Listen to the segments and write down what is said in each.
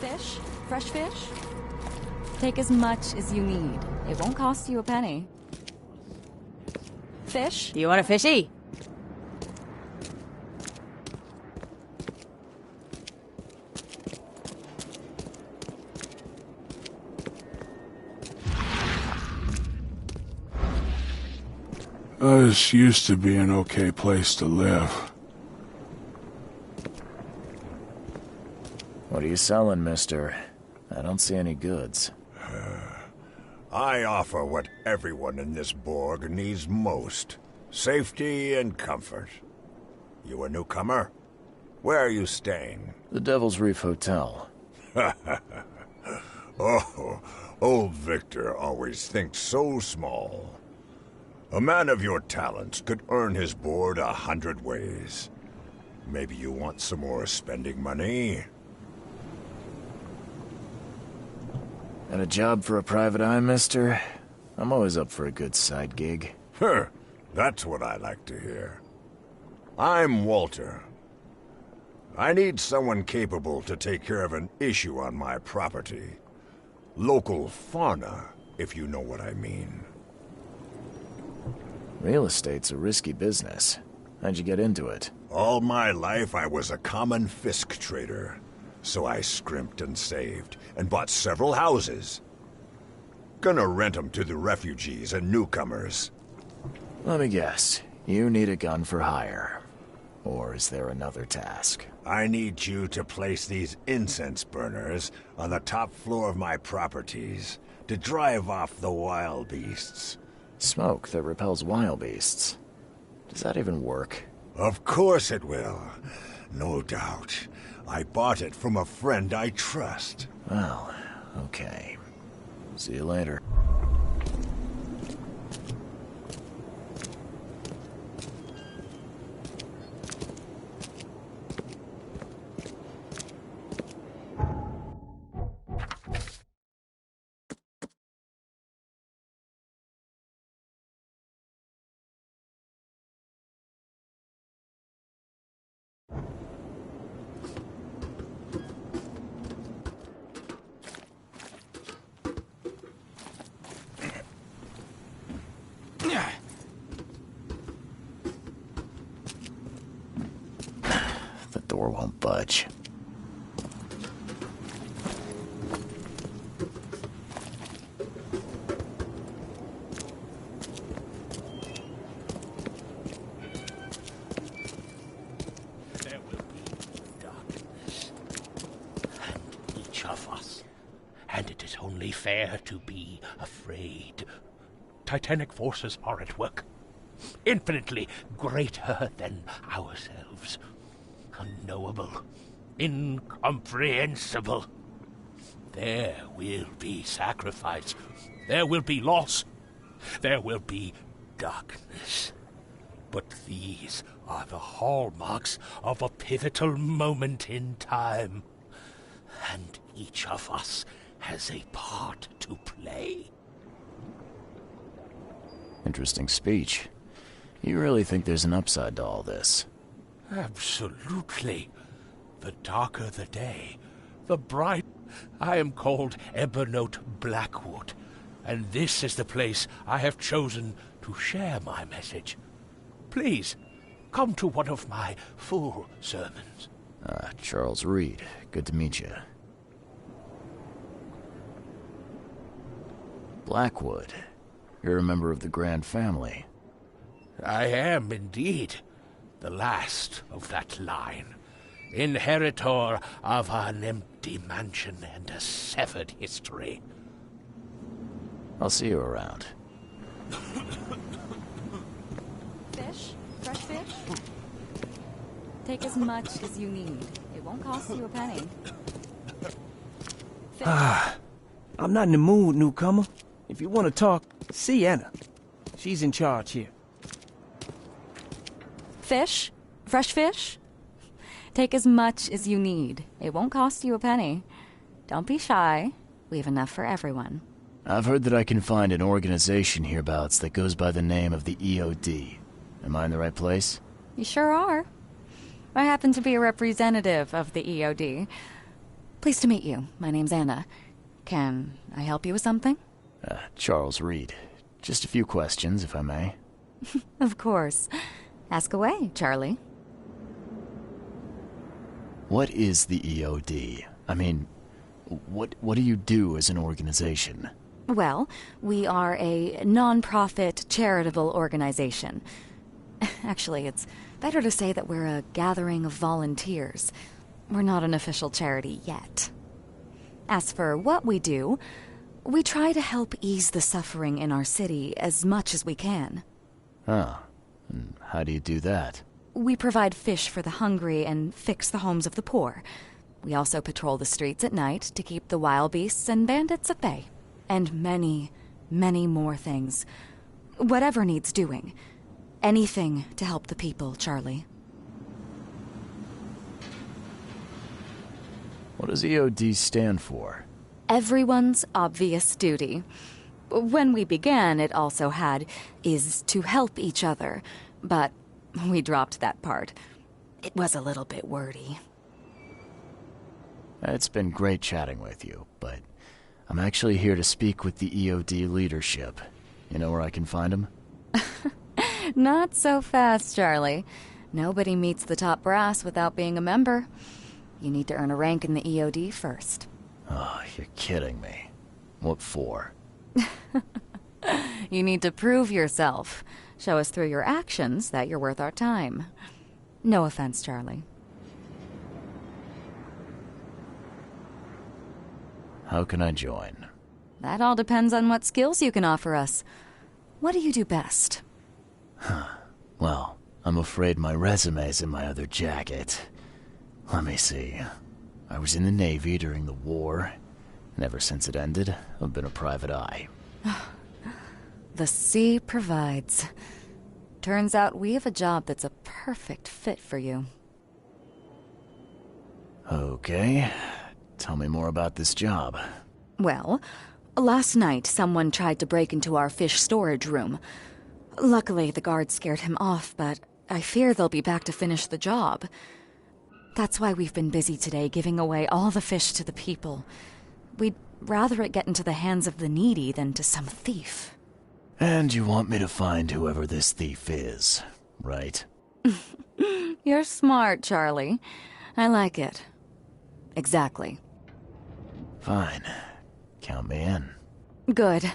Fish? Fresh fish? Take as much as you need. It won't cost you a penny. Fish? Do you want a fishy? This used to be an okay place to live. What are you selling, mister? I don't see any goods. I offer what everyone in this Borg needs most. Safety and comfort. You a newcomer? Where are you staying? The Devil's Reef Hotel. Oh, old Victor always thinks so small. A man of your talents could earn his board 100 ways. Maybe you want some more spending money? Got a job for a private eye, mister? I'm always up for a good side gig. That's what I like to hear. I'm Walter. I need someone capable to take care of an issue on my property. Local fauna, if you know what I mean. Real estate's a risky business. How'd you get into it? All my life I was a common Fisk trader. So I scrimped and saved, and bought several houses. Gonna rent them to the refugees and newcomers. Let me guess. You need a gun for hire. Or is there another task? I need you to place these incense burners on the top floor of my properties to drive off the wild beasts. Smoke that repels wild beasts. Does that even work? Of course it will. No doubt. I bought it from a friend I trust. Well, okay. See you later. The door won't budge. There will be darkness, and each of us, and it is only fair to be afraid. Titanic forces are at work, infinitely greater than ourselves. Unknowable, incomprehensible. There will be sacrifice. There will be loss. There will be darkness. But these are the hallmarks of a pivotal moment in time. And each of us has a part to play. Interesting speech. You really think there's an upside to all this? Absolutely. The darker the day, the bright. I am called Ebernote Blackwood, and this is the place I have chosen to share my message. Please, come to one of my full sermons. Charles Reed. Good to meet you. Blackwood. You're a member of the Grand Family. I am indeed the last of that line, inheritor of an empty mansion and a severed history. I'll see you around. Fish? Fresh fish? Take as much as you need. It won't cost you a penny. Fish? I'm not in the mood, newcomer. If you want to talk, see Anna. She's in charge here. Fish? Fresh fish? Take as much as you need. It won't cost you a penny. Don't be shy. We have enough for everyone. I've heard that I can find an organization hereabouts that goes by the name of the EOD. Am I in the right place? You sure are. I happen to be a representative of the EOD. Pleased to meet you. My name's Anna. Can I help you with something? Charles Reed. Just a few questions, if I may. Of course. Ask away, Charlie. What is the EOD? I mean, what do you do as an organization? Well, we are a non-profit charitable organization. Actually, it's better to say that we're a gathering of volunteers. We're not an official charity yet. As for what we do, we try to help ease the suffering in our city as much as we can. Oh, and how do you do that? We provide fish for the hungry and fix the homes of the poor. We also patrol the streets at night to keep the wild beasts and bandits at bay. And many, many more things. Whatever needs doing. Anything to help the people, Charlie. What does EOD stand for? Everyone's obvious duty. When we began, it also had, is to help each other. But we dropped that part. It was a little bit wordy. It's been great chatting with you, but I'm actually here to speak with the EOD leadership. You know where I can find them? Not so fast, Charlie. Nobody meets the top brass without being a member. You need to earn a rank in the EOD first. Oh, you're kidding me. What for? You need to prove yourself. Show us through your actions that you're worth our time. No offense, Charlie. How can I join? That all depends on what skills you can offer us. What do you do best? Well, I'm afraid my resume's in my other jacket. Let me see. I was in the Navy during the war, and ever since it ended, I've been a private eye. The sea provides. Turns out we have a job that's a perfect fit for you. Okay. Tell me more about this job. Well, last night someone tried to break into our fish storage room. Luckily, the guards scared him off, but I fear they'll be back to finish the job. That's why we've been busy today giving away all the fish to the people. We'd rather it get into the hands of the needy than to some thief. And you want me to find whoever this thief is, right? You're smart, Charlie. I like it. Exactly. Fine. Count me in. Good.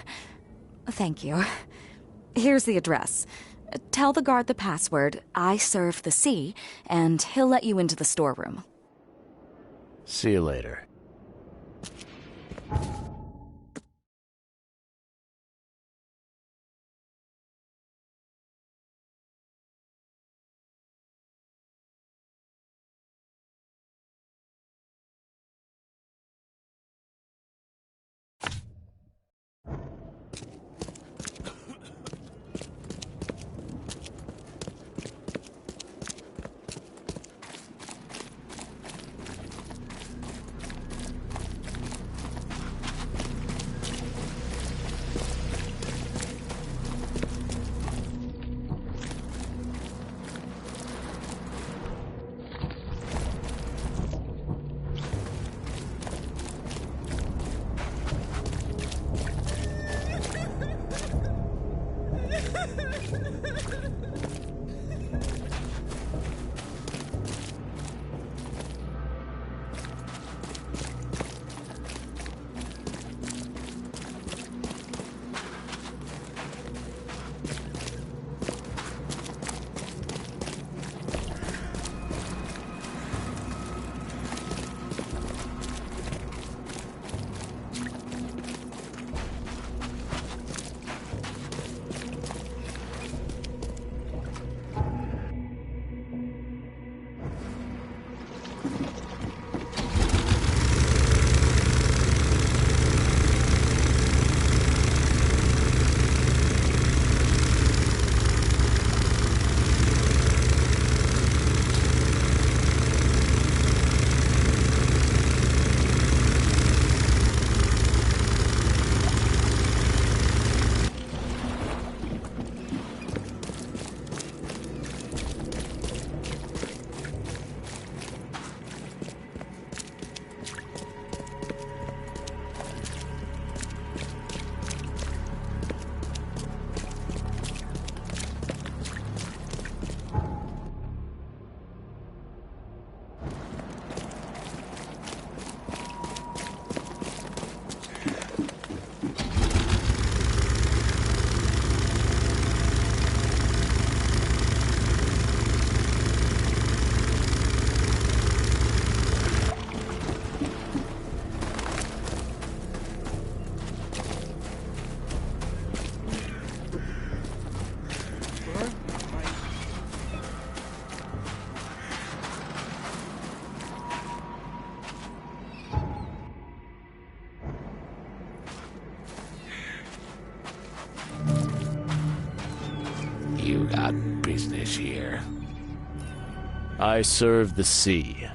Thank you. Here's the address. Tell the guard the password, I serve the sea, and he'll let you into the storeroom. See you later. got business here? I serve the sea.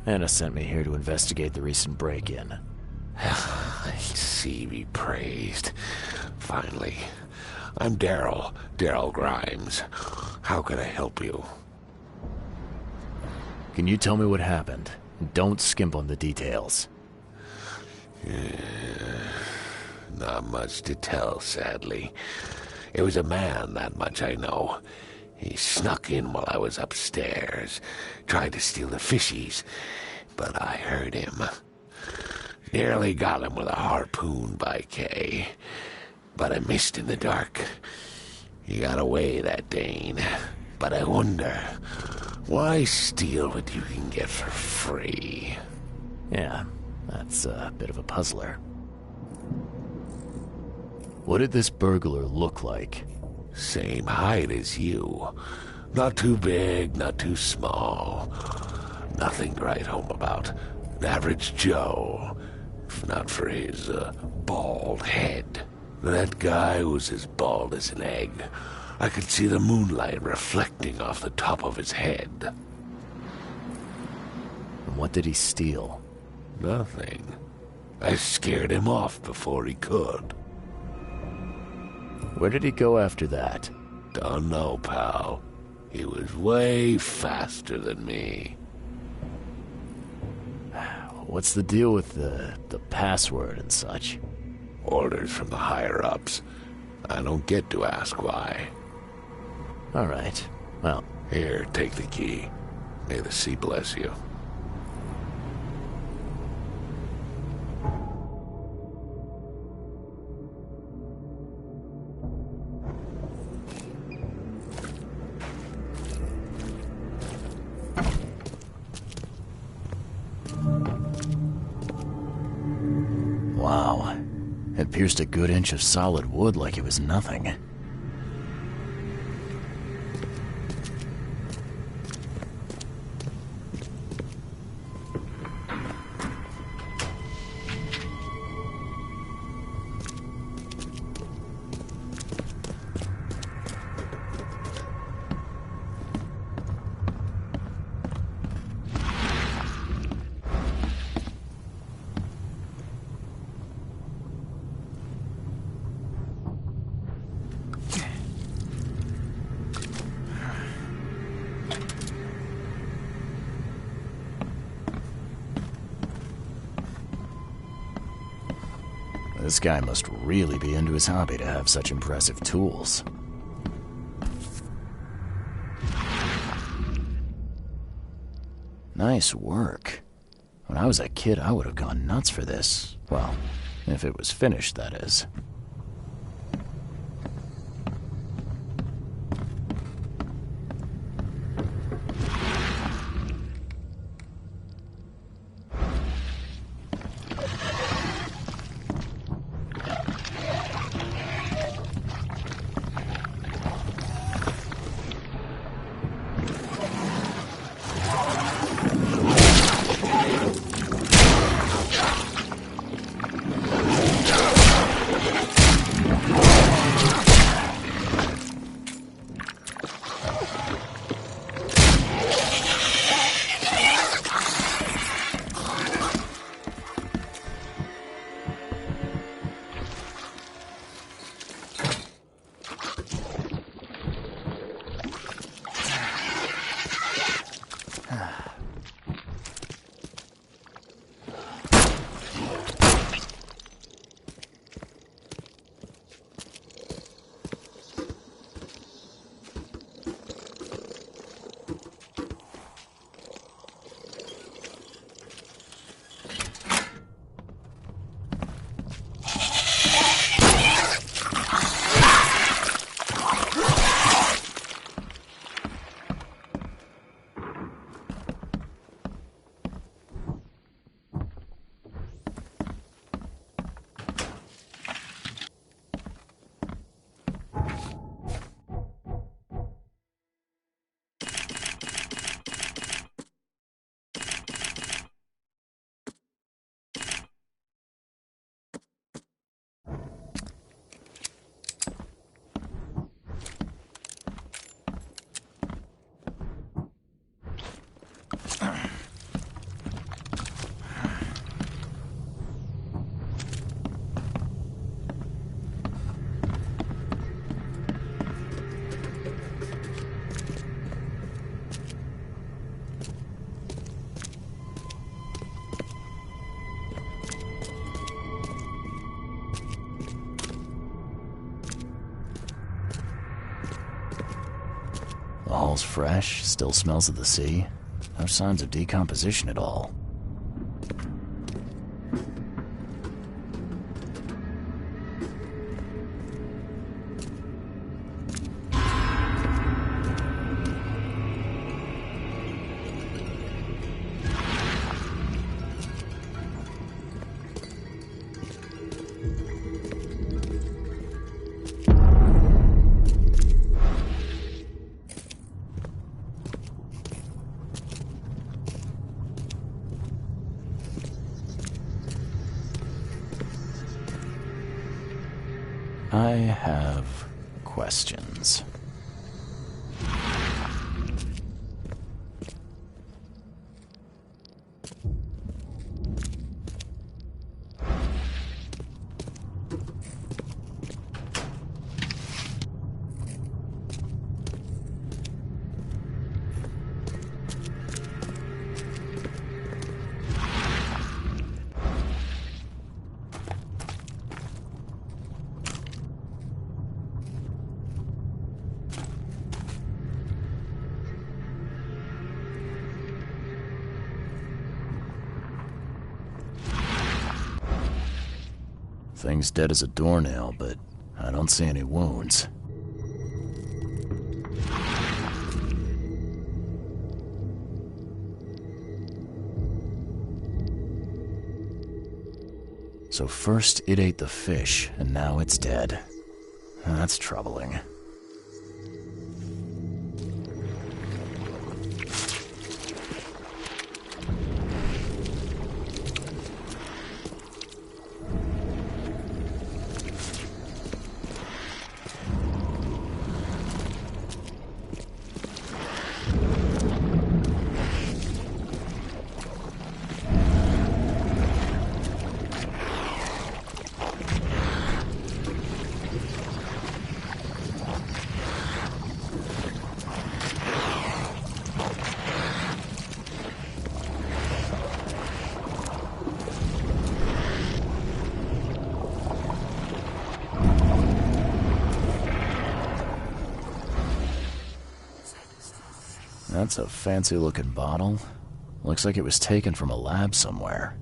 Anna sent me here to investigate the recent break-in. Sea be praised. Finally. I'm Daryl Grimes. How can I help you? Can you tell me what happened? Don't skimp on the details. Not much to tell, sadly. It was a man, that much I know. He snuck in while I was upstairs, tried to steal the fishies, but I heard him. Nearly got him with a harpoon by Kay, but I missed in the dark. He got away, that Dane, but I wonder, why steal what you can get for free? Yeah, that's a bit of a puzzler. What did this burglar look like? Same height as you. Not too big, not too small. Nothing to write home about. An average Joe. If not for his, bald head. That guy was as bald as an egg. I could see the moonlight reflecting off the top of his head. And what did he steal? Nothing. I scared him off before he could. Where did he go after that? Don't know, pal. He was way faster than me. What's the deal with the password and such? Orders from the higher-ups. I don't get to ask why. All right. Well, Here, take the key. May the sea bless you. wow. It pierced a good inch of solid wood like it was nothing. This guy must really be into his hobby to have such impressive tools. Nice work. When I was a kid, I would have gone nuts for this. Well, if it was finished, that is. fresh, still smells of the sea. No signs of decomposition at all. I have questions. Thing's dead as a doornail, but I don't see any wounds. So first it ate the fish, and now it's dead. That's troubling. That's a fancy-looking bottle. Looks like it was taken from a lab somewhere.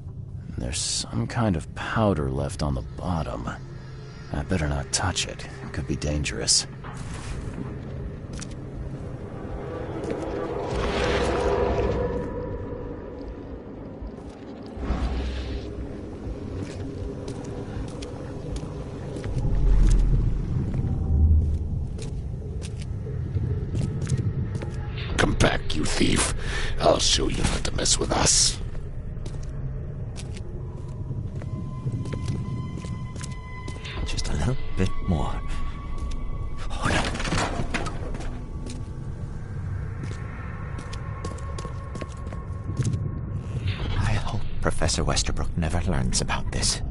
There's some kind of powder left on the bottom. I better not touch it. It could be dangerous. Come back, you thief. I'll show you not to mess with us. Just a little bit more. Oh, no. I hope Professor Westerbrook never learns about this.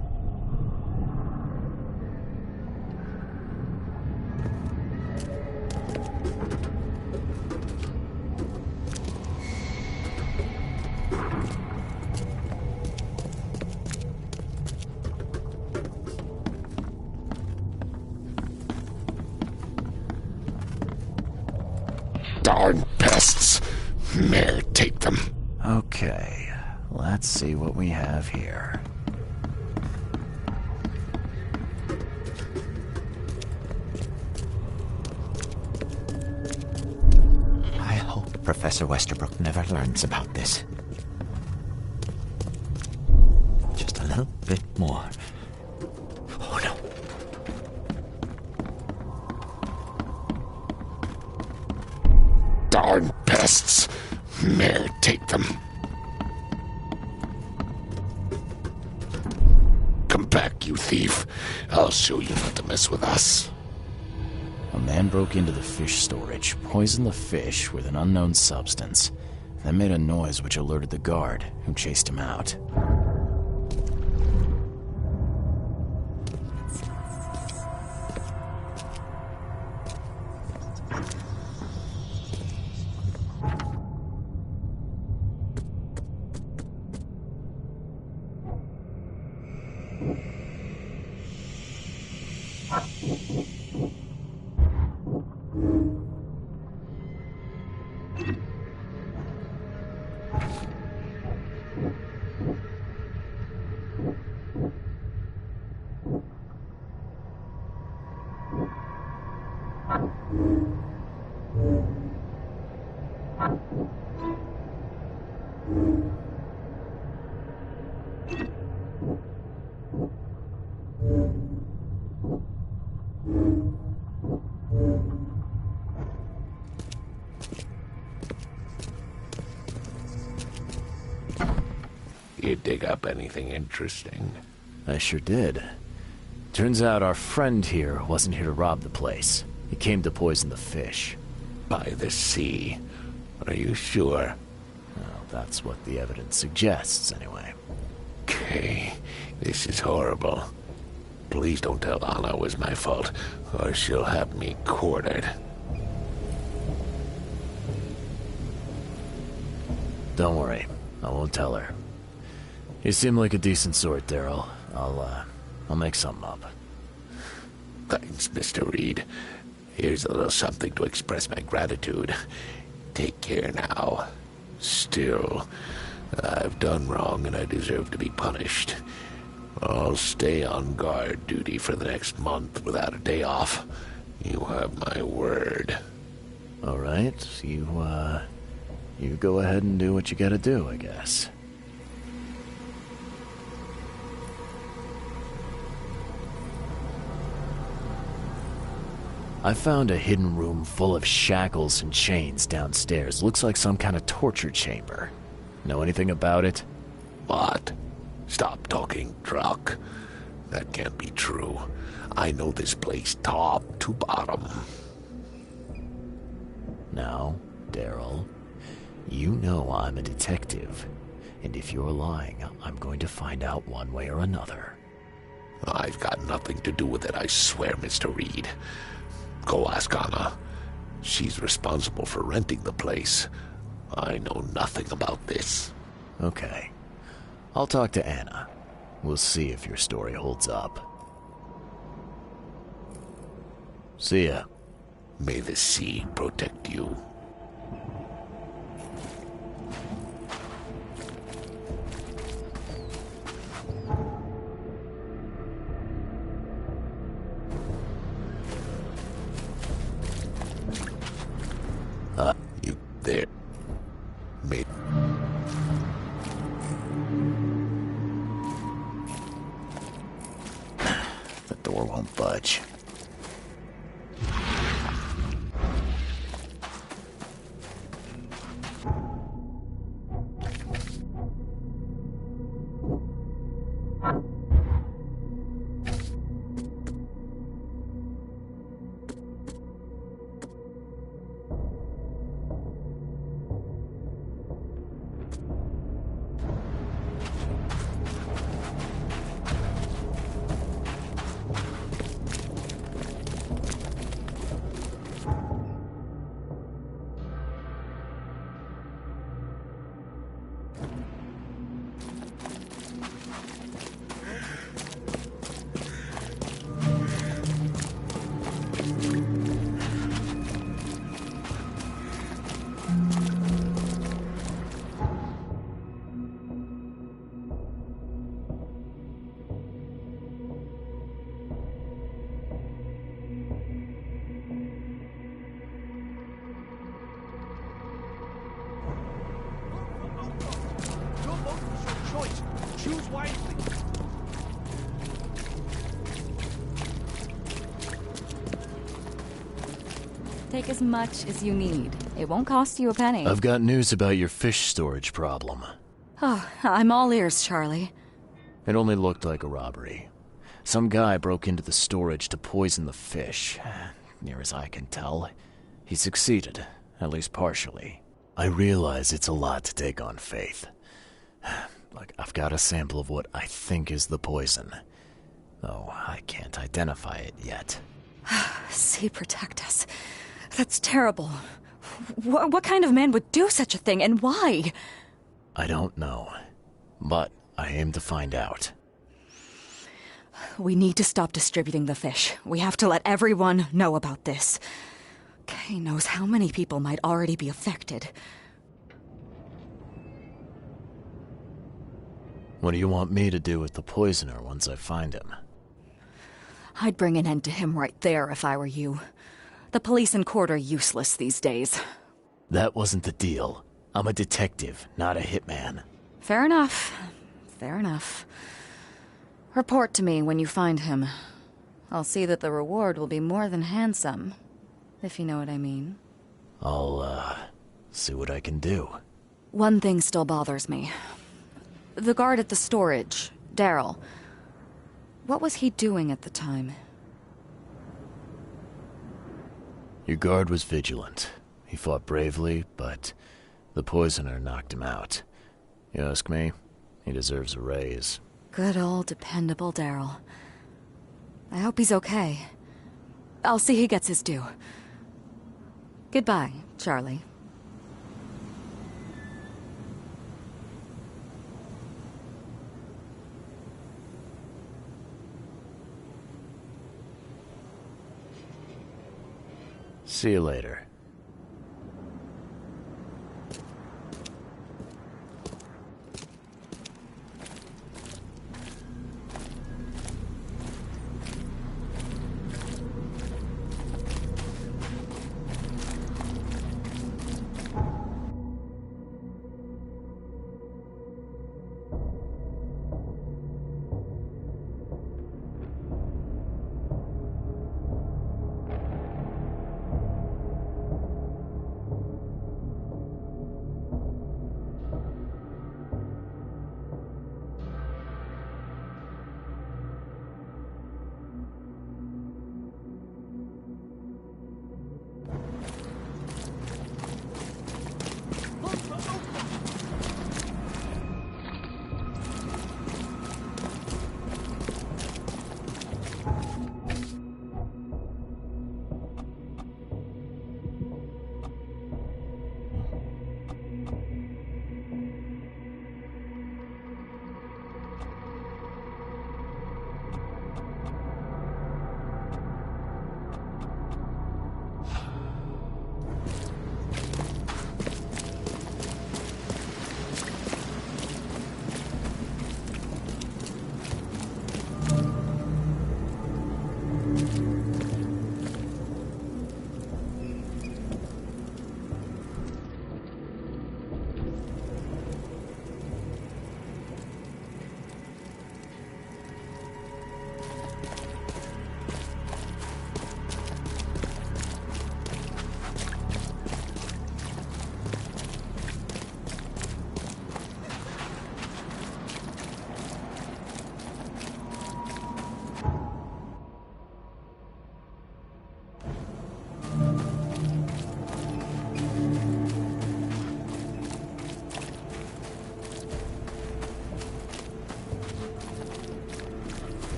Darn pests. Mayor, take them. Okay, let's see what we have here. I hope Professor Westerbrook never learns about this. Just a little bit more. Oh, no. Darn pests. Mayor, take them. Come back, you thief. I'll show you not to mess with us. A man broke into the fish storage, poisoned the fish with an unknown substance, then made a noise which alerted the guard, who chased him out. You dig up anything interesting? I sure did. Turns out our friend here wasn't here to rob the place. He came to poison the fish. By the sea. Are you sure? Well, that's what the evidence suggests, anyway. Okay, this is horrible. Please don't tell Anna it was my fault, or she'll have me quartered. Don't worry, I won't tell her. You seem like a decent sort, Daryl. I'll make something up. Thanks, Mr. Reed. Here's a little something to express my gratitude. Take care now. Still, I've done wrong and I deserve to be punished. I'll stay on guard duty for the next month without a day off. You have my word. All right, you go ahead and do what you gotta do, I guess. I found a hidden room full of shackles and chains downstairs. Looks like some kind of torture chamber. Know anything about it? What? Stop talking truck. That can't be true. I know this place top to bottom. Now, Daryl, you know I'm a detective. And if you're lying, I'm going to find out one way or another. I've got nothing to do with it, I swear, Mr. Reed. Go ask Anna. She's responsible for renting the place. I know nothing about this. Okay. I'll talk to Anna. We'll see if your story holds up. See ya. May the sea protect you. You there. May... The door won't budge. Choose wisely. Take as much as you need. It won't cost you a penny. I've got news about your fish storage problem. Oh, I'm all ears, Charlie. It only looked like a robbery. Some guy broke into the storage to poison the fish. Near as I can tell, he succeeded, at least partially. I realize it's a lot to take on faith. Look, I've got a sample of what I think is the poison, though I can't identify it yet. Sea protect us. That's terrible. What kind of man would do such a thing, and why? I don't know, but I aim to find out. We need to stop distributing the fish. We have to let everyone know about this. Kay knows how many people might already be affected. What do you want me to do with the poisoner once I find him? I'd bring an end to him right there if I were you. The police and court are useless these days. That wasn't the deal. I'm a detective, not a hitman. Fair enough. Fair enough. Report to me when you find him. I'll see that the reward will be more than handsome, if you know what I mean. I'll, see what I can do. One thing still bothers me. The guard at the storage, Daryl. What was he doing at the time? Your guard was vigilant. He fought bravely, but the poisoner knocked him out. You ask me, he deserves a raise. Good old dependable Daryl. I hope he's okay. I'll see he gets his due. Goodbye, Charlie. See you later.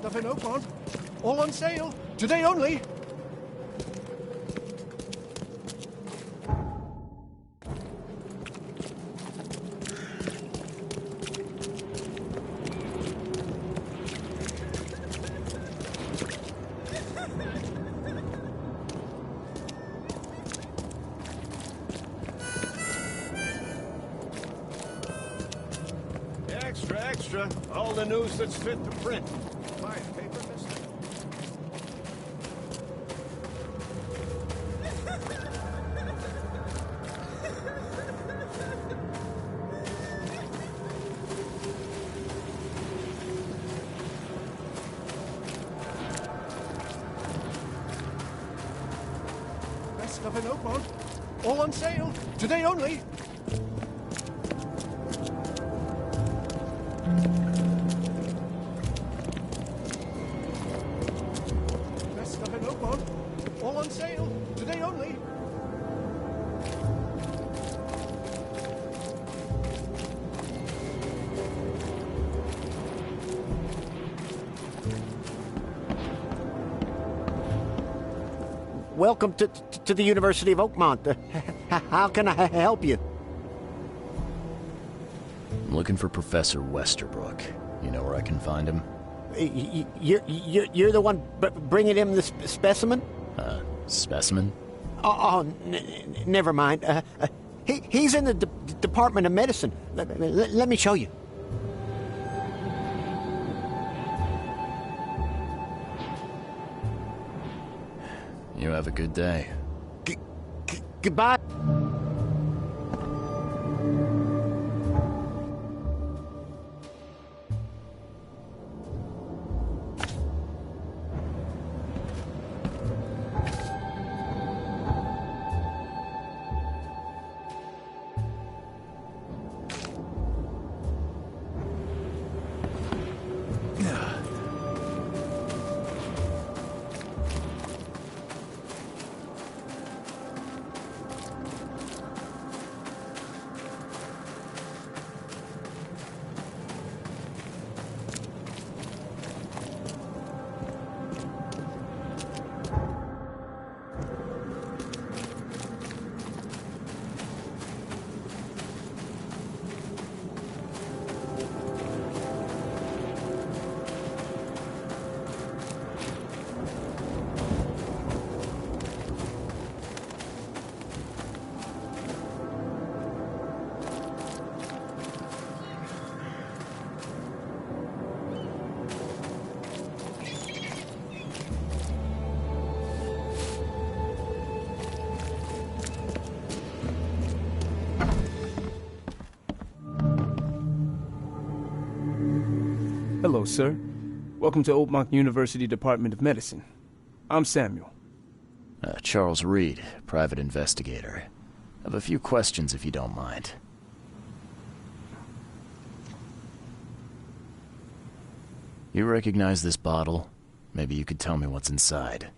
stuff in Oakmont. All on sale. Today only. Extra, extra. All the news that's fit to print. Fine paper, mister. Best stuff in Oakmont. All on sale. Today only. Best stuff in Oakmont. All on sale. Today only. Welcome to the University of Oakmont. How can I help you? I'm looking for Professor Westerbrook. You know where I can find him? You're the one bringing him the specimen? Specimen? Never mind. He's in the Department of Medicine. Let me show you. You have a good day. Goodbye. Hello, sir. Welcome to Oakmont University Department of Medicine. I'm Samuel. Charles Reed, private investigator. I have a few questions if you don't mind. You recognize this bottle? Maybe you could tell me what's inside.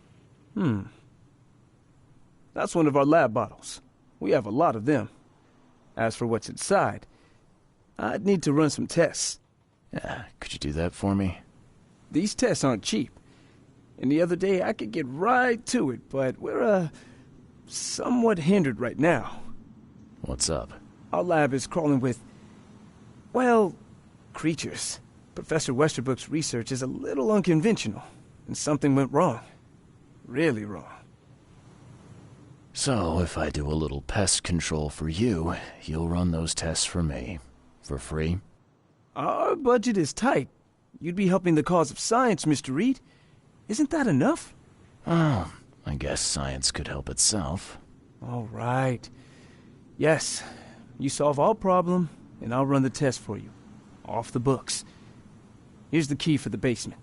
That's one of our lab bottles. We have a lot of them. As for what's inside, I'd need to run some tests. Could you do that for me? These tests aren't cheap. And the other day I could get right to it, but we're, somewhat hindered right now. What's up? Our lab is crawling with, well, creatures. Professor Westerbrook's research is a little unconventional, and something went wrong. Really wrong. So, if I do a little pest control for you, you'll run those tests for me. For free? Our budget is tight. You'd be helping the cause of science, Mr. Reed. Isn't that enough? Oh, I guess science could help itself. All right. Yes, you solve our problem, and I'll run the test for you. Off the books. Here's the key for the basement.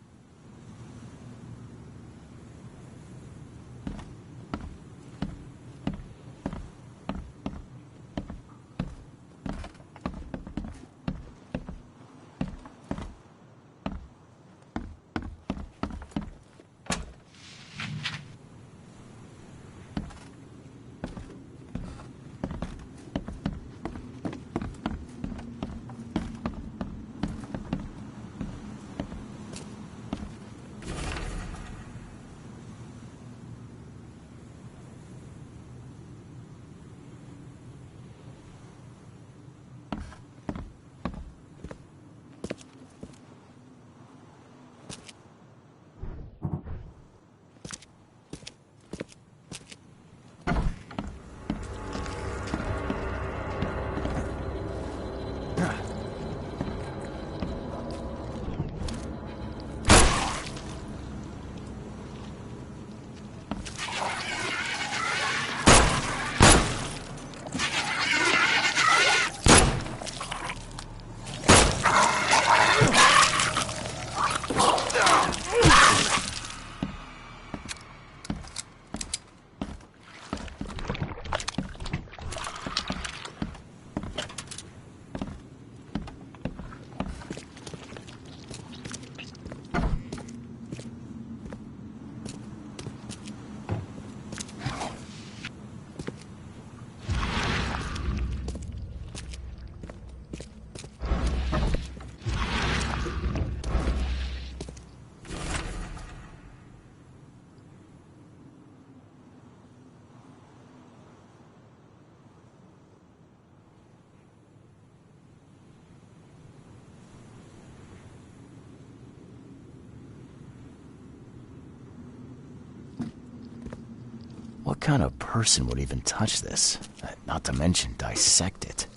What kind of person would even touch this? Not to mention dissect it.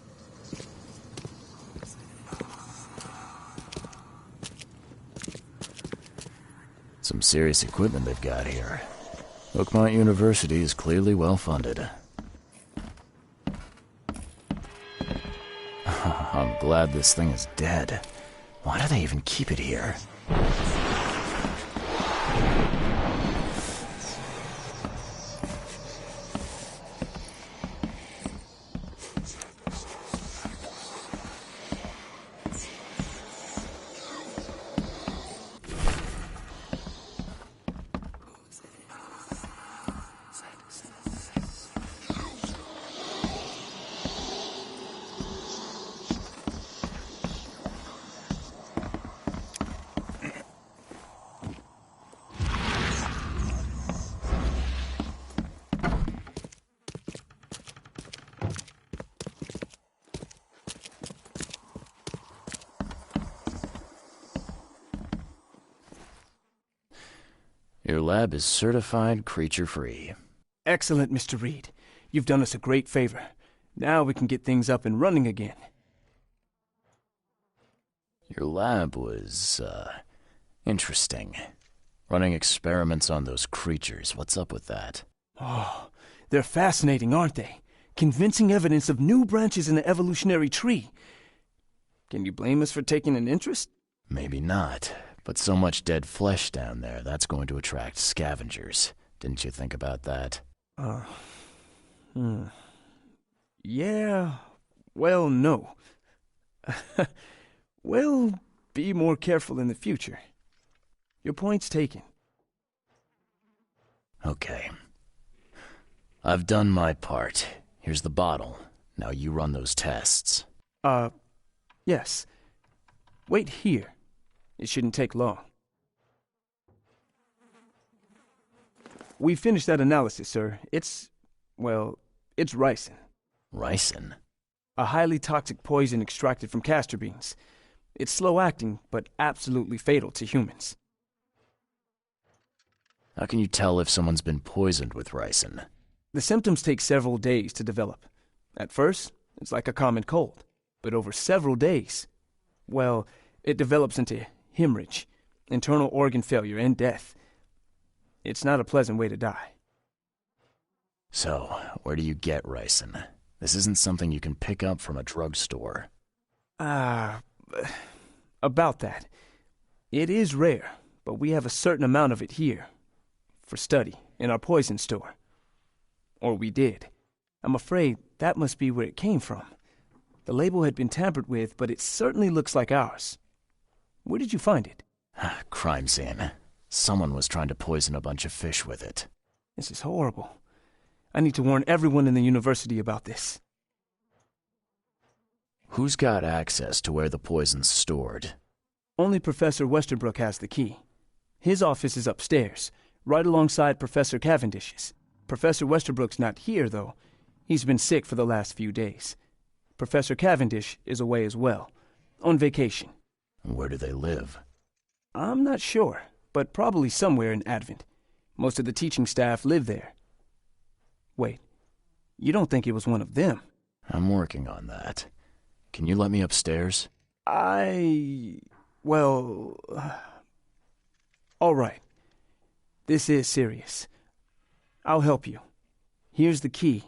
Some serious equipment they've got here. Oakmont University is clearly well funded. I'm glad this thing is dead. Why do they even keep it here? Your lab is certified creature-free. Excellent, Mr. Reed. You've done us a great favor. Now we can get things up and running again. Your lab was, interesting. Running experiments on those creatures. What's up with that? Oh, they're fascinating, aren't they? Convincing evidence of new branches in the evolutionary tree. Can you blame us for taking an interest? Maybe not. But so much dead flesh down there, that's going to attract scavengers. Didn't you think about that? Yeah, well, no. We'll be more careful in the future. Your point's taken. Okay. I've done my part. Here's the bottle. Now you run those tests. Yes. Wait here. It shouldn't take long. We finished that analysis, sir. It's ricin. Ricin? A highly toxic poison extracted from castor beans. It's slow-acting, but absolutely fatal to humans. How can you tell if someone's been poisoned with ricin? The symptoms take several days to develop. At first, it's like a common cold. But over several days, it develops into hemorrhage, internal organ failure, and death. It's not a pleasant way to die. So, where do you get ricin? This isn't something you can pick up from a drugstore. About that. It is rare, but we have a certain amount of it here. For study, in our poison store. Or we did. I'm afraid that must be where it came from. The label had been tampered with, but it certainly looks like ours. Where did you find it? Crime scene. Someone was trying to poison a bunch of fish with it. This is horrible. I need to warn everyone in the university about this. Who's got access to where the poison's stored? Only Professor Westerbrook has the key. His office is upstairs, right alongside Professor Cavendish's. Professor Westerbrook's not here, though. He's been sick for the last few days. Professor Cavendish is away as well, on vacation. Where do they live? I'm not sure, but probably somewhere in Advent. Most of the teaching staff live there. Wait, you don't think it was one of them? I'm working on that. Can you let me upstairs? All right. This is serious. I'll help you. Here's the key,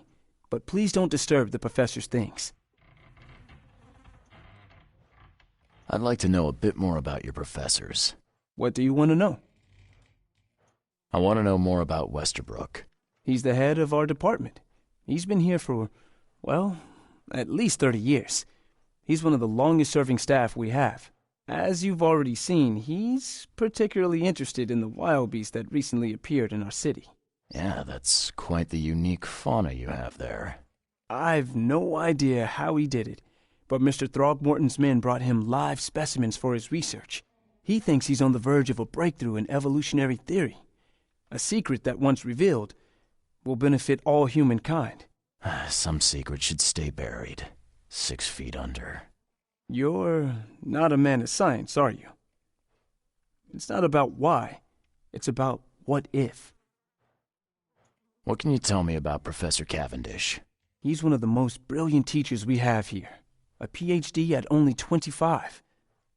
but please don't disturb the professor's things. I'd like to know a bit more about your professors. What do you want to know? I want to know more about Westerbrook. He's the head of our department. He's been here for, at least 30 years. He's one of the longest-serving staff we have. As you've already seen, he's particularly interested in the wild beast that recently appeared in our city. Yeah, that's quite the unique fauna you have there. I've no idea how he did it, but Mr. Throgmorton's men brought him live specimens for his research. He thinks he's on the verge of a breakthrough in evolutionary theory. A secret that, once revealed, will benefit all humankind. Some secret should stay buried, 6 feet under. You're not a man of science, are you? It's not about why. It's about what if. What can you tell me about Professor Cavendish? He's one of the most brilliant teachers we have here. A PhD at only 25.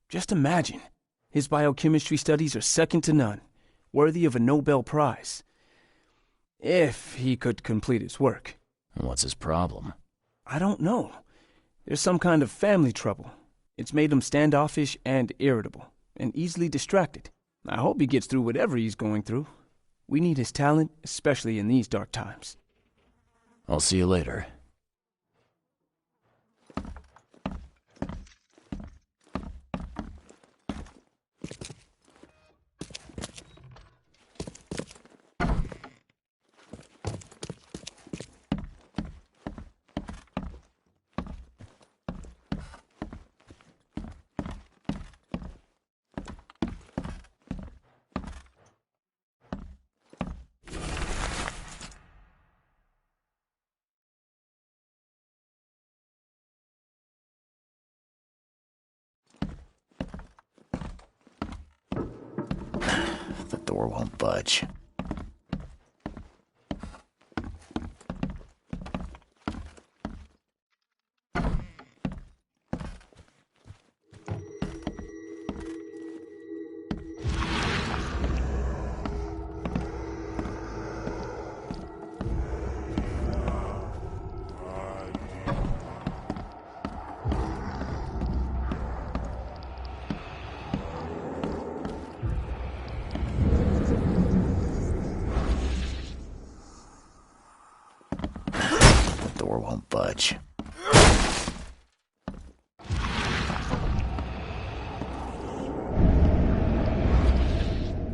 Just imagine. His biochemistry studies are second to none, worthy of a Nobel Prize. If he could complete his work. What's his problem? I don't know. There's some kind of family trouble. It's made him standoffish and irritable, and easily distracted. I hope he gets through whatever he's going through. We need his talent, especially in these dark times. I'll see you later. The door won't budge. Door won't budge.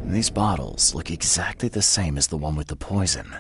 These bottles look exactly the same as the one with the poison.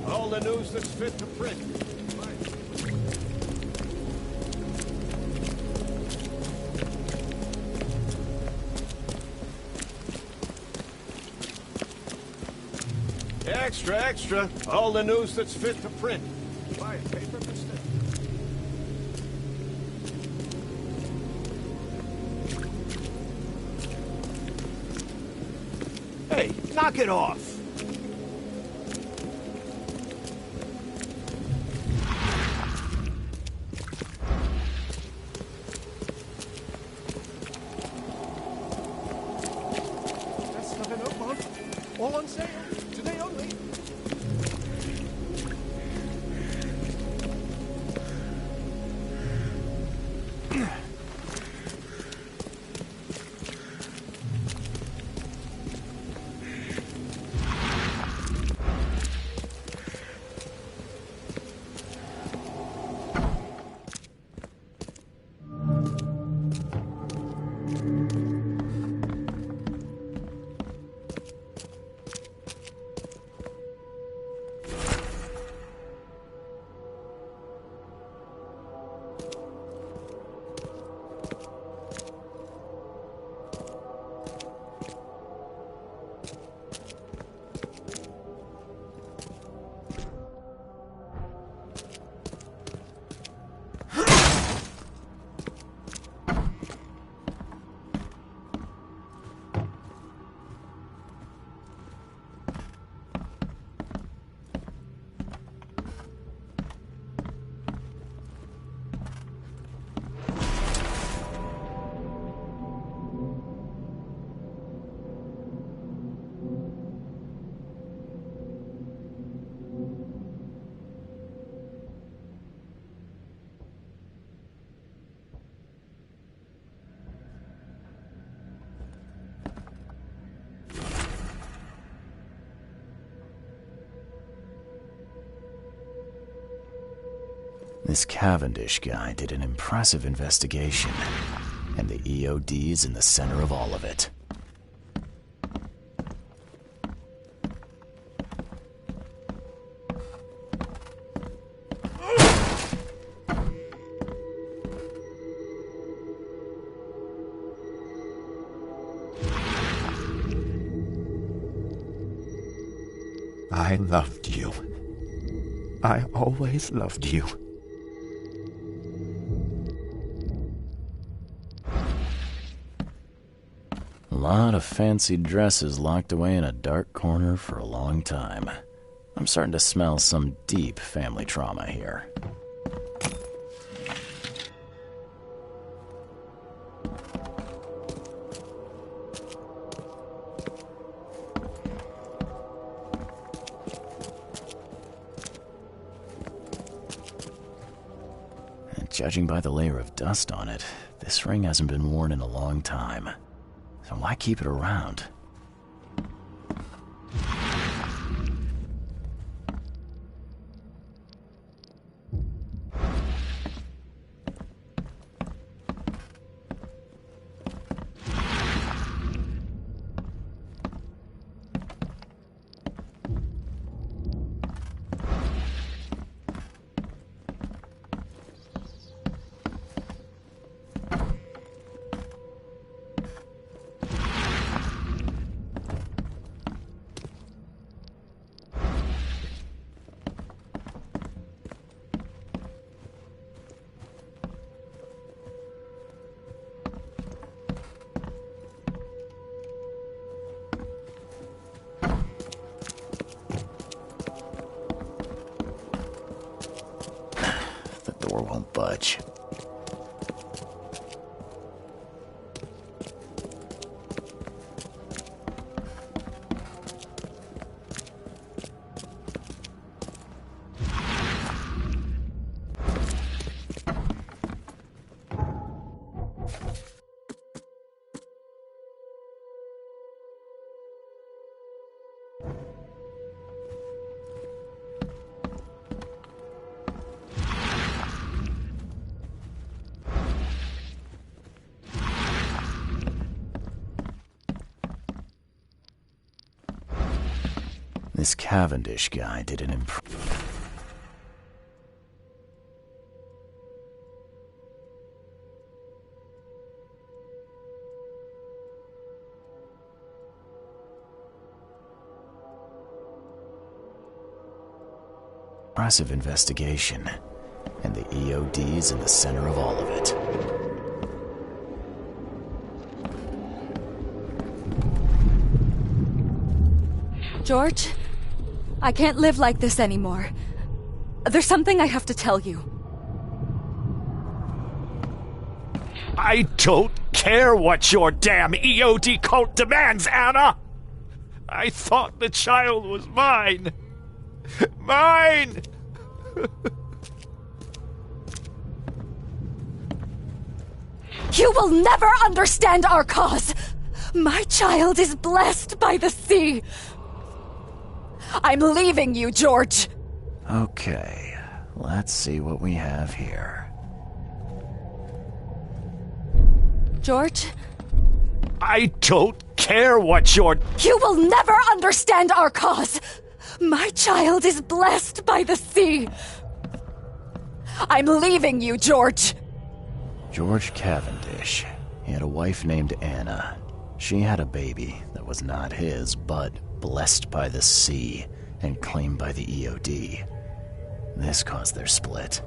All the news that's fit to print. Extra, extra. All the news that's fit to print. Buy a paper for stuff. Hey, knock it off! Best of an Oakmont. All on sale. Today only. This Cavendish guy did an impressive investigation, and the EOD is in the center of all of it. I loved you. I always loved you. A lot of fancy dresses locked away in a dark corner for a long time. I'm starting to smell some deep family trauma here. And judging by the layer of dust on it, this ring hasn't been worn in a long time. So why keep it around? bridge. This Cavendish guy did an impressive investigation, and the EOD's in the center of all of it. George, I can't live like this anymore. There's something I have to tell you. I don't care what your damn EOD cult demands, Anna! I thought the child was mine. Mine! You will never understand our cause! My child is blessed by the sea! I'm leaving you, George! Okay, let's see what we have here. George? I don't care what your... You will never understand our cause! My child is blessed by the sea! I'm leaving you, George! George Cavendish. He had a wife named Anna. She had a baby that was not his, but blessed by the sea and claimed by the EOD. This caused their split.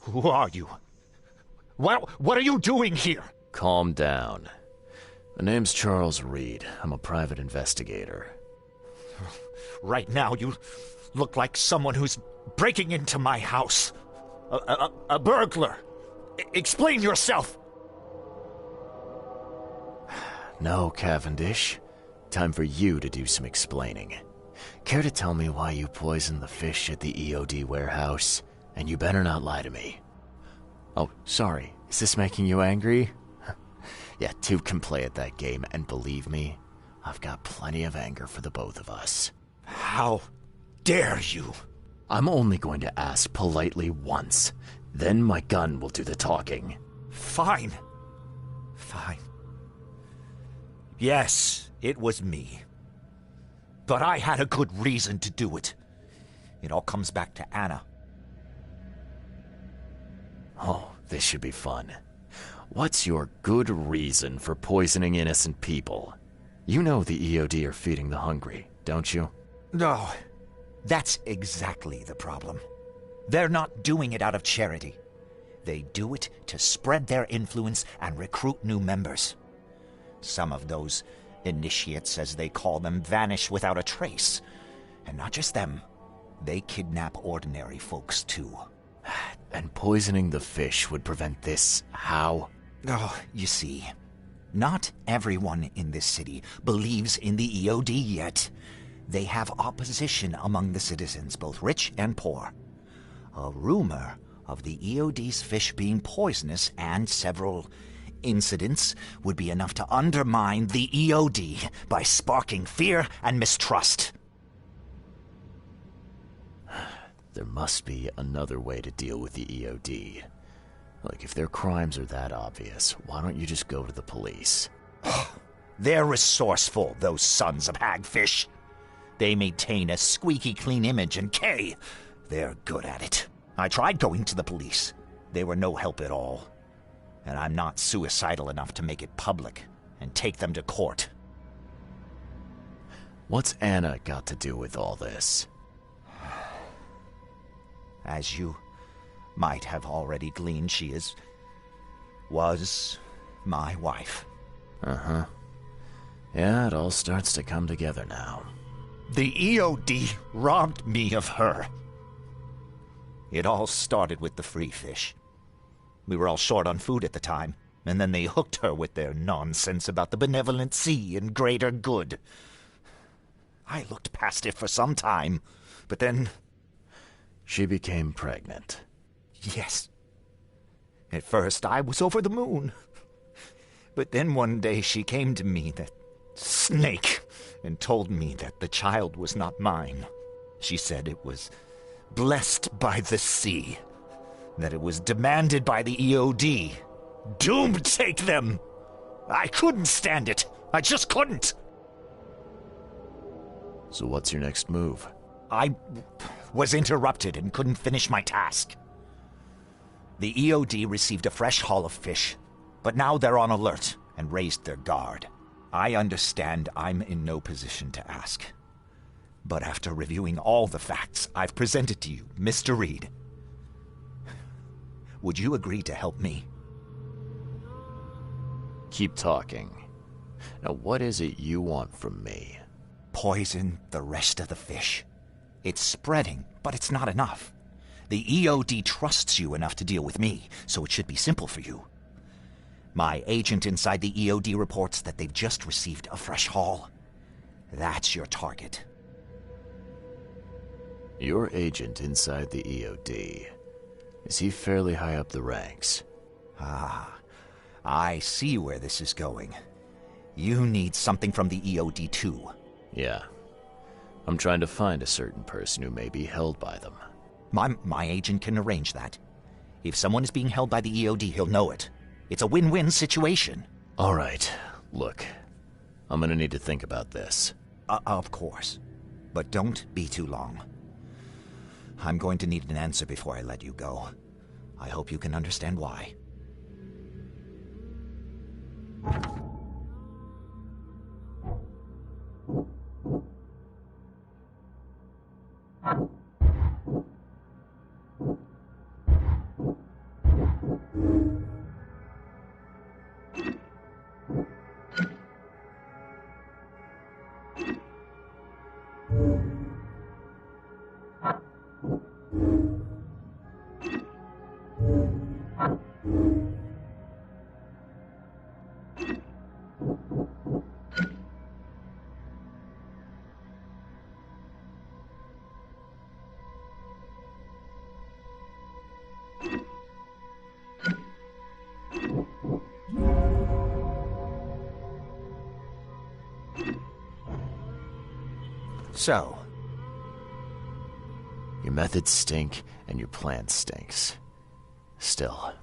Who are you? What are you doing here? Calm down. My name's Charles Reed. I'm a private investigator. Right now, you look like someone who's breaking into my house. A burglar. Explain yourself. No, Cavendish. Time for you to do some explaining. Care to tell me why you poisoned the fish at the EOD warehouse? And you better not lie to me. Oh, sorry. Is this making you angry? Yeah, two can play at that game, and believe me, I've got plenty of anger for the both of us. How dare you? I'm only going to ask politely once. Then my gun will do the talking. Fine. Fine. Yes, it was me. But I had a good reason to do it. It all comes back to Anna. Oh, this should be fun. What's your good reason for poisoning innocent people? You know the EOD are feeding the hungry, don't you? No, that's exactly the problem. They're not doing it out of charity. They do it to spread their influence and recruit new members. Some of those initiates, as they call them, vanish without a trace. And not just them, they kidnap ordinary folks too. And poisoning the fish would prevent this how? Oh, you see, not everyone in this city believes in the EOD yet. They have opposition among the citizens, both rich and poor. A rumor of the EOD's fish being poisonous and several incidents would be enough to undermine the EOD by sparking fear and mistrust. There must be another way to deal with the EOD. Like, if their crimes are that obvious, why don't you just go to the police? They're resourceful, those sons of hagfish. They maintain a squeaky clean image, and Kay, they're good at it. I tried going to the police. They were no help at all. And I'm not suicidal enough to make it public and take them to court. What's Anna got to do with all this? As you might have already gleaned, she was my wife. Uh-huh. Yeah, it all starts to come together now. The EOD robbed me of her. It all started with the free fish. We were all short on food at the time, and then they hooked her with their nonsense about the benevolent sea and greater good. I looked past it for some time, but then... She became pregnant. Yes. At first, I was over the moon. But then one day she came to me, that snake, and told me that the child was not mine. She said it was blessed by the sea, that it was demanded by the EOD. Doom take them! I couldn't stand it. I just couldn't. So what's your next move? I was interrupted and couldn't finish my task. The EOD received a fresh haul of fish, but now they're on alert and raised their guard. I understand I'm in no position to ask. But after reviewing all the facts I've presented to you, Mr. Reed, would you agree to help me? Keep talking. Now, what is it you want from me? Poison the rest of the fish. It's spreading, but it's not enough. The EOD trusts you enough to deal with me, so it should be simple for you. My agent inside the EOD reports that they've just received a fresh haul. That's your target. Your agent inside the EOD. Is he fairly high up the ranks? Ah, I see where this is going. You need something from the EOD too. Yeah. I'm trying to find a certain person who may be held by them. My agent can arrange that. If someone is being held by the EOD, he'll know it. It's a win-win situation. All right. Look, I'm gonna need to think about this. Of course. But don't be too long. I'm going to need an answer before I let you go. I hope you can understand why. So, your methods stink, and your plan stinks. Still,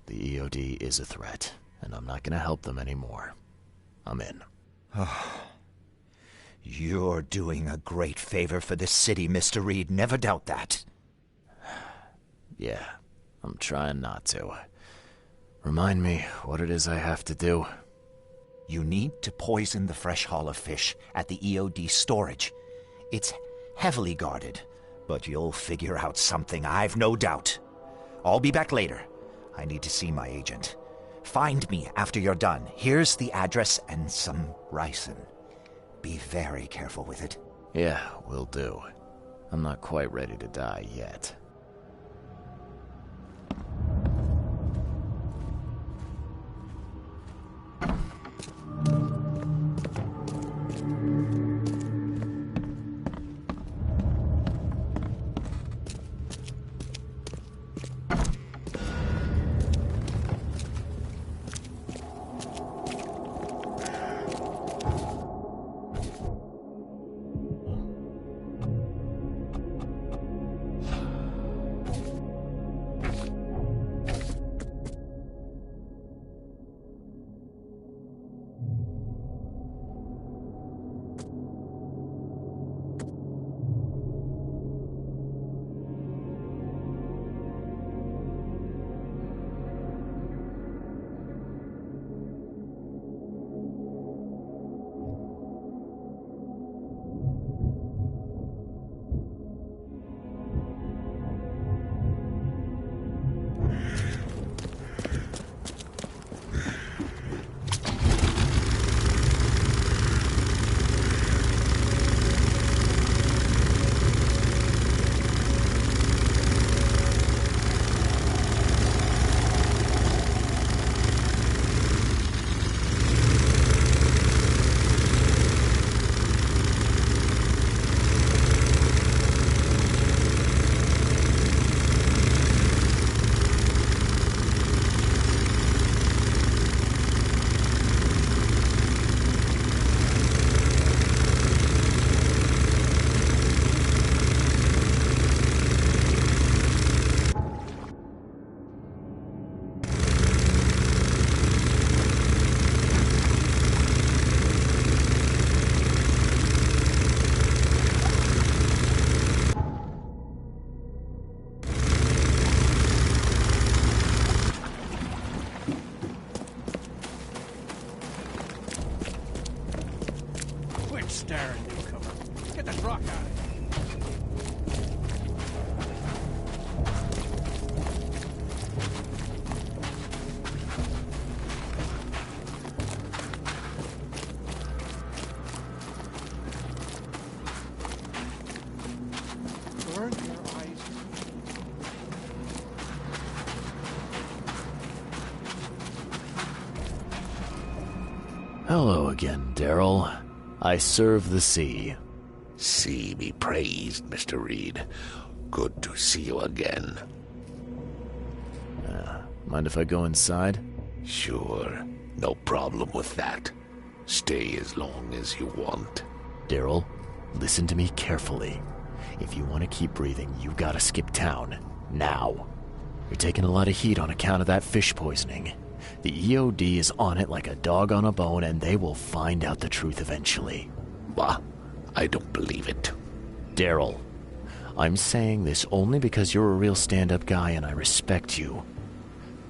the EOD is a threat, and I'm not gonna help them anymore. I'm in. You're doing a great favor for this city, Mr. Reed. Never doubt that. Yeah, I'm trying not to. Remind me what it is I have to do. You need to poison the fresh haul of fish at the EOD storage. It's heavily guarded, but you'll figure out something, I've no doubt. I'll be back later. I need to see my agent. Find me after you're done. Here's the address and some ricin. Be very careful with it. Yeah, will do. I'm not quite ready to die yet. staring, newcomer. Get that rock out of here. Burn your eyes. Hello again, Daryl. I serve the sea. Sea be praised, Mr. Reed. Good to see you again. Mind if I go inside? Sure, no problem with that. Stay as long as you want. Daryl, listen to me carefully. If you want to keep breathing, you gotta skip town. Now. You're taking a lot of heat on account of that fish poisoning. The EOD is on it like a dog on a bone, and they will find out the truth eventually. Bah, I don't believe it. Daryl, I'm saying this only because you're a real stand-up guy and I respect you.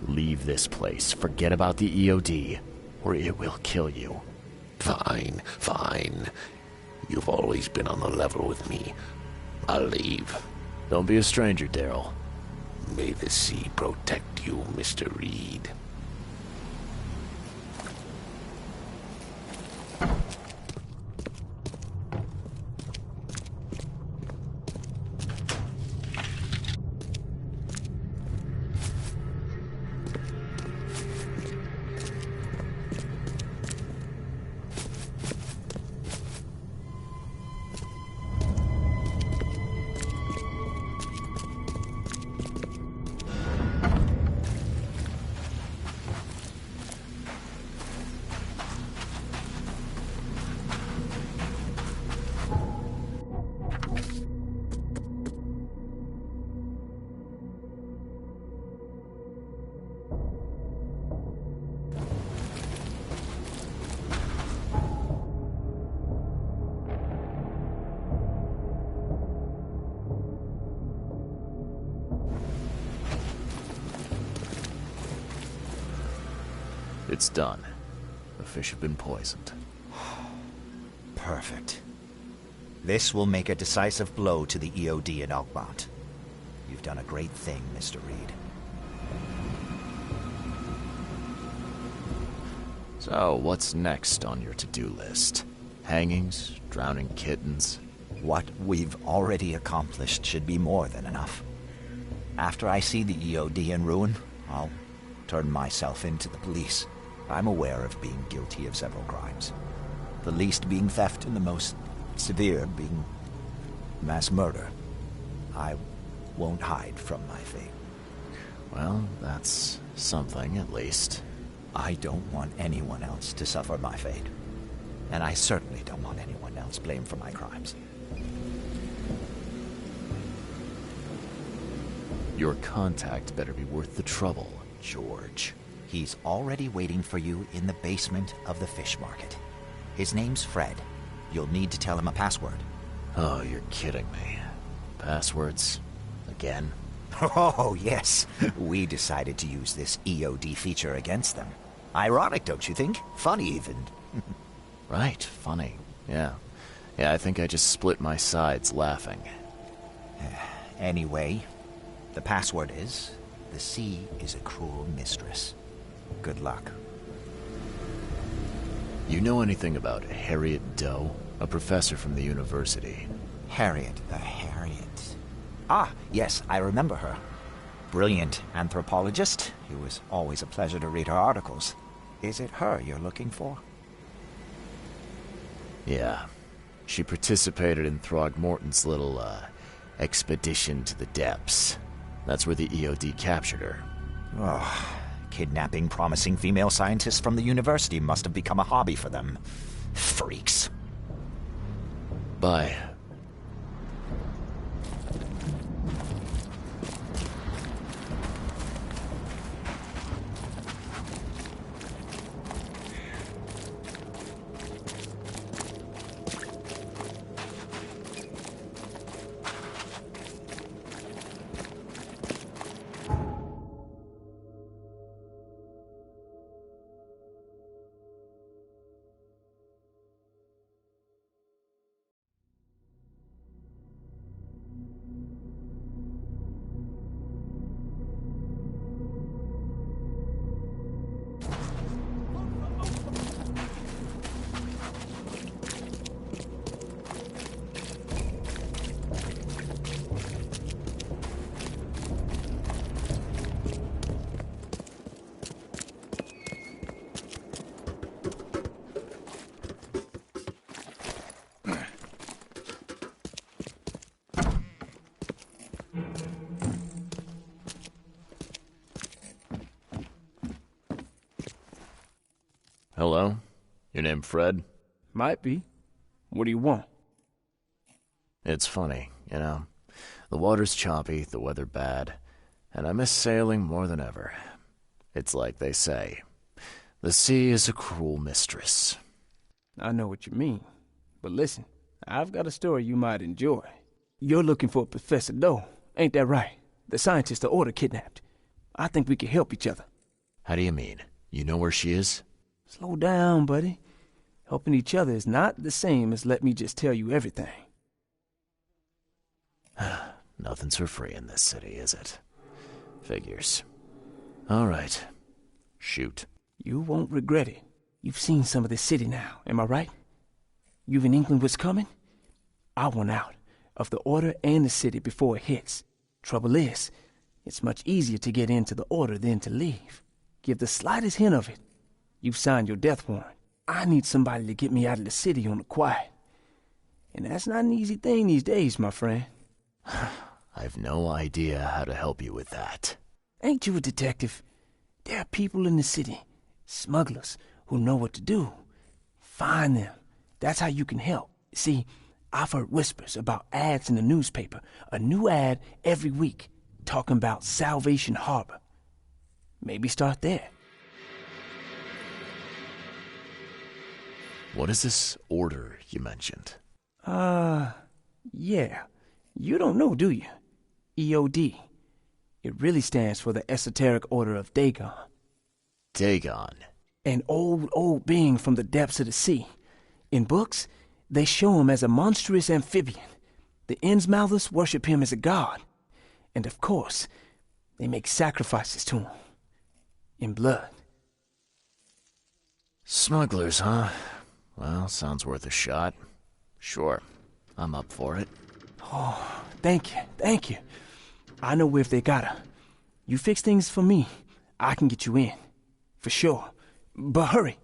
Leave this place, forget about the EOD, or it will kill you. Fine, fine. You've always been on the level with me. I'll leave. Don't be a stranger, Daryl. May the sea protect you, Mr. Reed. It's done. The fish have been poisoned. Perfect. This will make a decisive blow to the EOD in Alkmaar. You've done a great thing, Mr. Reed. So, what's next on your to-do list? Hangings? Drowning kittens? What we've already accomplished should be more than enough. After I see the EOD in ruin, I'll turn myself into the police. I'm aware of being guilty of several crimes. The least being theft and the most severe being mass murder. I won't hide from my fate. Well, that's something, at least. I don't want anyone else to suffer my fate. And I certainly don't want anyone else blamed for my crimes. Your contact better be worth the trouble, George. He's already waiting for you in the basement of the fish market. His name's Fred. You'll need to tell him a password. Oh, you're kidding me. Passwords? Again? Oh, yes. We decided to use this EOD feature against them. Ironic, don't you think? Funny, even. Right, funny. Yeah. Yeah, I think I just split my sides laughing. Anyway, the password is, the sea is a cruel mistress. Good luck. You know anything about Harriet Doe? A professor from the university. Harriet. Ah, yes, I remember her. Brilliant anthropologist. It was always a pleasure to read her articles. Is it her you're looking for? Yeah. She participated in Throgmorton's little, expedition to the depths. That's where the EOD captured her. Oh, kidnapping promising female scientists from the university must have become a hobby for them. Freaks. Bye. Hello? Your name Fred? Might be. What do you want? It's funny, you know. The water's choppy, the weather bad, and I miss sailing more than ever. It's like they say, the sea is a cruel mistress. I know what you mean. But listen, I've got a story you might enjoy. You're looking for Professor Doe, ain't that right? The scientist the Order kidnapped. I think we can help each other. How do you mean? You know where she is? Slow down, buddy. Helping each other is not the same as let me just tell you everything. Nothing's for free in this city, is it? Figures. All right. Shoot. You won't regret it. You've seen some of this city now, am I right? You've an inkling what's coming? I want out of the Order and the city before it hits. Trouble is, it's much easier to get into the Order than to leave. Give the slightest hint of it, you've signed your death warrant. I need somebody to get me out of the city on the quiet. And that's not an easy thing these days, my friend. I've no idea how to help you with that. Ain't you a detective? There are people in the city, smugglers, who know what to do. Find them. That's how you can help. See, I've heard whispers about ads in the newspaper. A new ad every week, talking about Salvation Harbor. Maybe start there. What is this order you mentioned? Yeah. You don't know, do you? EOD. It really stands for the Esoteric Order of Dagon. Dagon? An old being from the depths of the sea. In books, they show him as a monstrous amphibian. The Innsmouthers worship him as a god. And of course, they make sacrifices to him. In blood. Smugglers, huh? Well, sounds worth a shot. Sure, I'm up for it. Oh, thank you. I know where if they got her. You fix things for me, I can get you in. For sure. But hurry.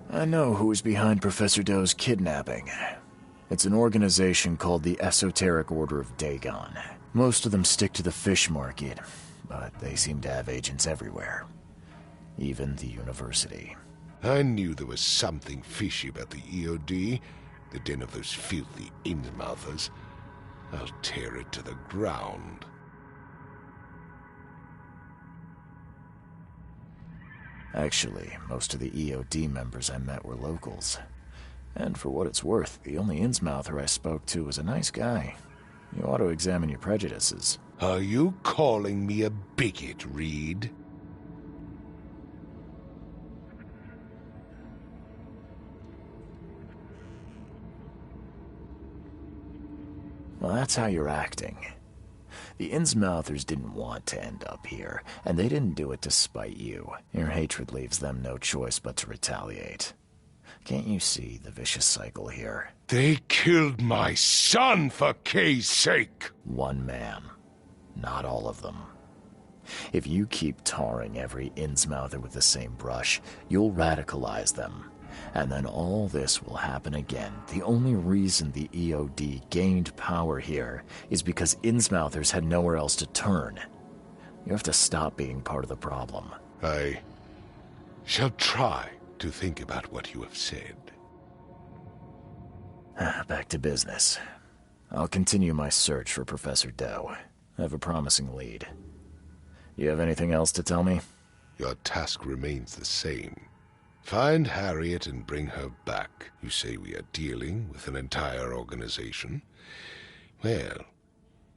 I know who's behind Professor Doe's kidnapping. It's an organization called the Esoteric Order of Dagon. Most of them stick to the fish market, but they seem to have agents everywhere. Even the university. I knew there was something fishy about the EOD, the den of those filthy Innsmouthers. I'll tear it to the ground. Actually, most of the EOD members I met were locals. And for what it's worth, the only Innsmouther I spoke to was a nice guy. You ought to examine your prejudices. Are you calling me a bigot, Reed? Well, that's how you're acting. The Innsmouthers didn't want to end up here, and they didn't do it to spite you. Your hatred leaves them no choice but to retaliate. Can't you see the vicious cycle here? They killed my son for Kay's sake! One man, not all of them. If you keep tarring every Innsmouther with the same brush, you'll radicalize them. And then all this will happen again. The only reason the EOD gained power here is because Innsmouthers had nowhere else to turn. You have to stop being part of the problem. I shall try to think about what you have said. Back to business. I'll continue my search for Professor Doe. I have a promising lead. You have anything else to tell me? Your task remains the same. Find Harriet and bring her back. You say we are dealing with an entire organization? Well,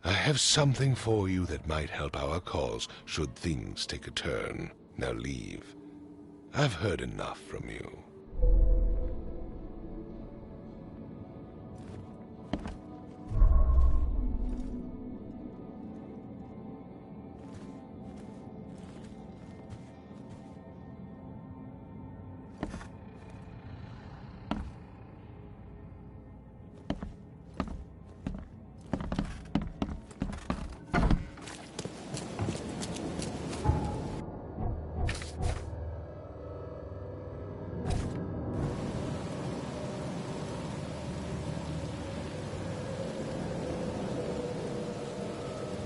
I have something for you that might help our cause should things take a turn. Now leave. I've heard enough from you.